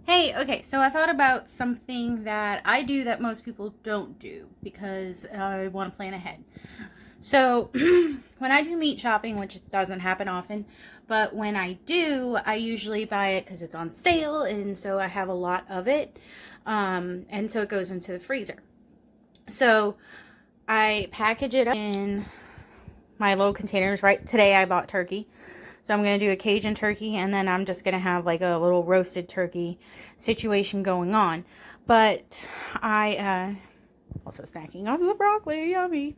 Hey, okay, so I thought about something that I do that most people don't do because I want to plan ahead. So, when I do meat shopping, which doesn't happen often, but when I do, I usually buy it because it's on sale, and so I have a lot of it, and so it goes into the freezer. So, I package it up in my little containers. Right today, I bought turkey. So I'm going to do a Cajun turkey, and then I'm just going to have like a little roasted turkey situation going on. But I also snacking on the broccoli, yummy.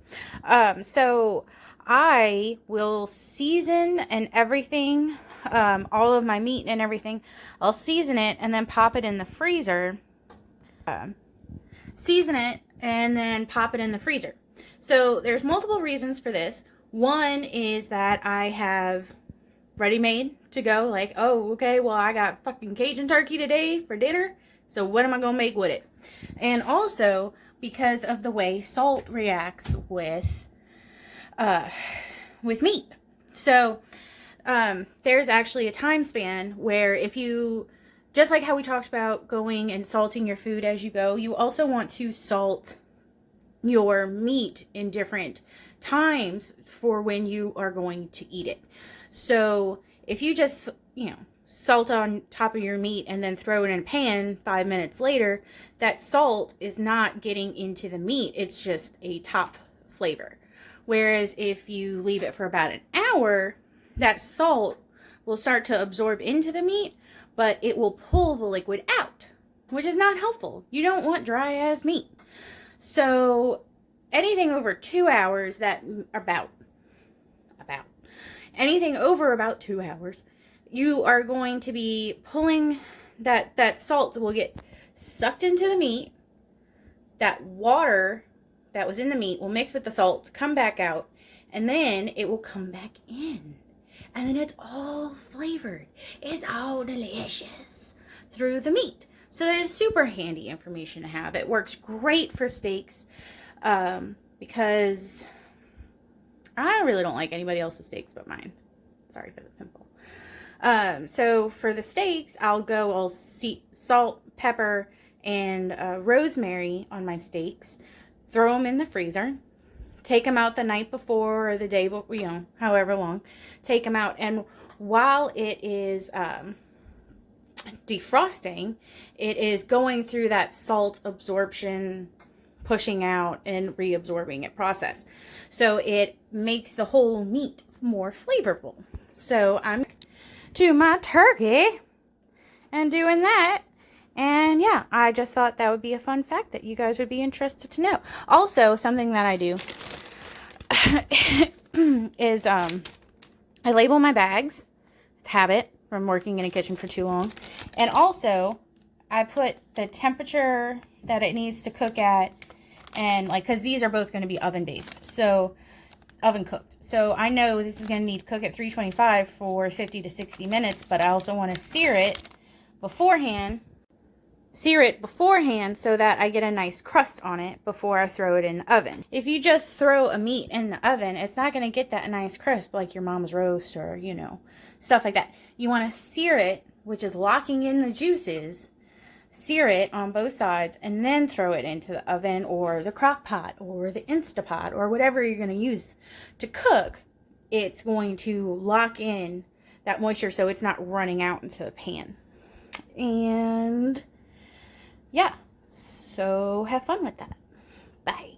So I will season and everything, all of my meat and everything. I'll season it and then pop it in the freezer. Season it and then pop it in the freezer. So there's multiple reasons for this. One is that I have ready-made to go, like, oh, okay, well, I got fucking Cajun turkey today for dinner, so what am I gonna make with it? And also because of the way salt reacts with meat. So there's actually a time span where if you, just like how we talked about going and salting your food as you go, you also want to salt your meat in different times for when you are going to eat it. So if you just, salt on top of your meat and then throw it in a pan 5 minutes later, that salt is not getting into the meat. It's just a top flavor. Whereas if you leave it for about an hour, that salt will start to absorb into the meat, but it will pull the liquid out, which is not helpful. You don't want dry ass meat. So anything over 2 hours, anything over about 2 hours, you are going to be pulling that salt will get sucked into the meat. That water that was in the meat will mix with the salt, come back out, and then it will come back in. And then it's all flavored. It's all delicious through the meat. So that is super handy information to have. It works great for steaks because I really don't like anybody else's steaks but mine. Sorry for the pimple. So for the steaks, I'll salt, pepper, and rosemary on my steaks. Throw them in the freezer. Take them out the night before or the day before, however long. Take them out, and while it is defrosting, it is going through that salt absorption, pushing out and reabsorbing it process. So it makes the whole meat more flavorful. So I'm to my turkey and doing that. And yeah, I just thought that would be a fun fact that you guys would be interested to know. Also, something that I do is I label my bags. It's habit from working in a kitchen for too long. And also, I put the temperature that it needs to cook at, and because these are both going to be oven based, so oven cooked. So I know this is going to need to cook at 325 for 50 to 60 minutes, but I also want to sear it beforehand so that I get a nice crust on it before I throw it in the oven. If you just throw a meat in the oven, it's not going to get that nice crisp like your mom's roast or, stuff like that. You want to sear it, which is locking in the juices. Sear it on both sides and then throw it into the oven or the crock pot or the Instapot or whatever you're going to use to cook. It's going to lock in that moisture so it's not running out into the pan. And yeah, so have fun with that. Bye.